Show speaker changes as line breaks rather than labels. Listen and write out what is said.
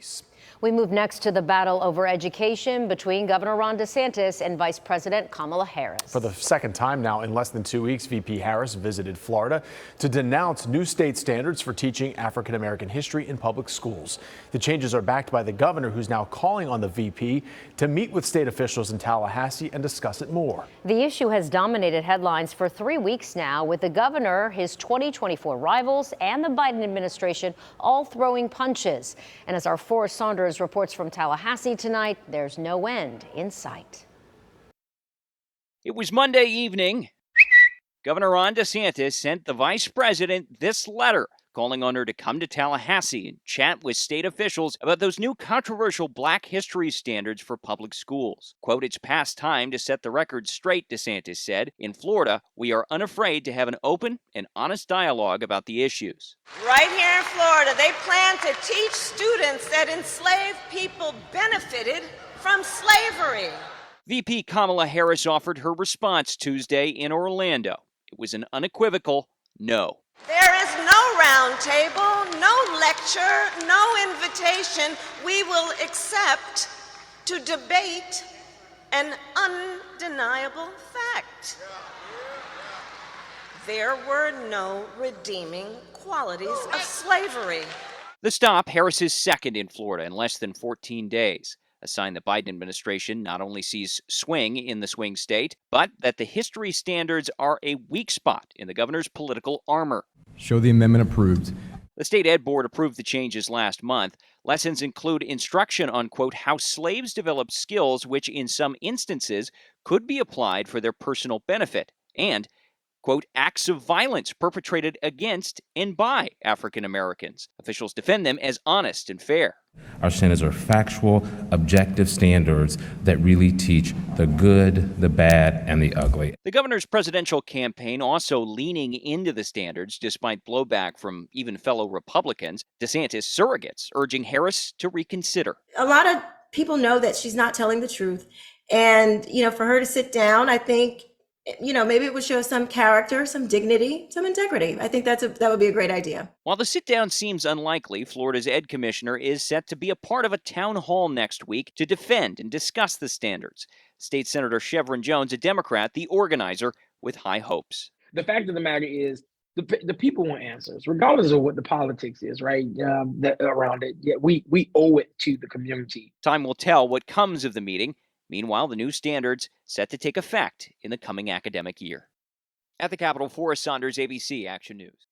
peace.
We move next to the battle over education between Governor Ron DeSantis and Vice President Kamala Harris.
For the second time now in less than 2 weeks, VP Harris visited Florida to denounce new state standards for teaching African American history in public schools. The changes are backed by the governor, who's now calling on the VP to meet with state officials in Tallahassee and discuss it more.
The issue has dominated headlines for 3 weeks now, with the governor, his 2024 rivals, and the Biden administration all throwing punches. And as our Forrest Saunders reports from Tallahassee tonight, there's no end in sight.
It was Monday evening. Governor Ron DeSantis sent the vice president this letter calling on her to come to Tallahassee and chat with state officials about those new controversial Black history standards for public schools. Quote, "It's past time to set the record straight," DeSantis said. "In Florida, we are unafraid to have an open and honest dialogue about the issues."
Right here in Florida, they plan to teach students that enslaved people benefited from slavery.
VP Kamala Harris offered her response Tuesday in Orlando. It was an unequivocal no.
There is no round table, no lecture, no invitation we will accept to debate an undeniable fact. There were no redeeming qualities of slavery.
The stop, Harris's second in Florida in less than 14 days. A sign the Biden administration not only sees swing in the swing state, but that the history standards are a weak spot in the governor's political armor.
Show the amendment approved.
The state ed board approved the changes last month. Lessons include instruction on, quote, how slaves developed skills which in some instances could be applied for their personal benefit, and, quote, acts of violence perpetrated against and by African Americans. Officials defend them as honest and fair.
Our standards are factual, objective standards that really teach the good, the bad, and the ugly.
The governor's presidential campaign also leaning into the standards despite blowback from even fellow Republicans. DeSantis surrogates urging Harris to reconsider.
A lot of people know that she's not telling the truth. And, for her to sit down, I think, maybe it would show some character, some dignity, some integrity. I think that would be a great idea.
While the sit-down seems unlikely, Florida's ed commissioner is set to be a part of a town hall next week to defend and discuss the standards. State Senator Chevron Jones, a Democrat, the organizer, with high hopes.
The fact of the matter is the people want answers, regardless of what the politics is, right, around it. Yeah, we owe it to the community.
Time will tell what comes of the meeting. Meanwhile, the new standards set to take effect in the coming academic year. At the Capitol, Forrest Saunders, ABC Action News.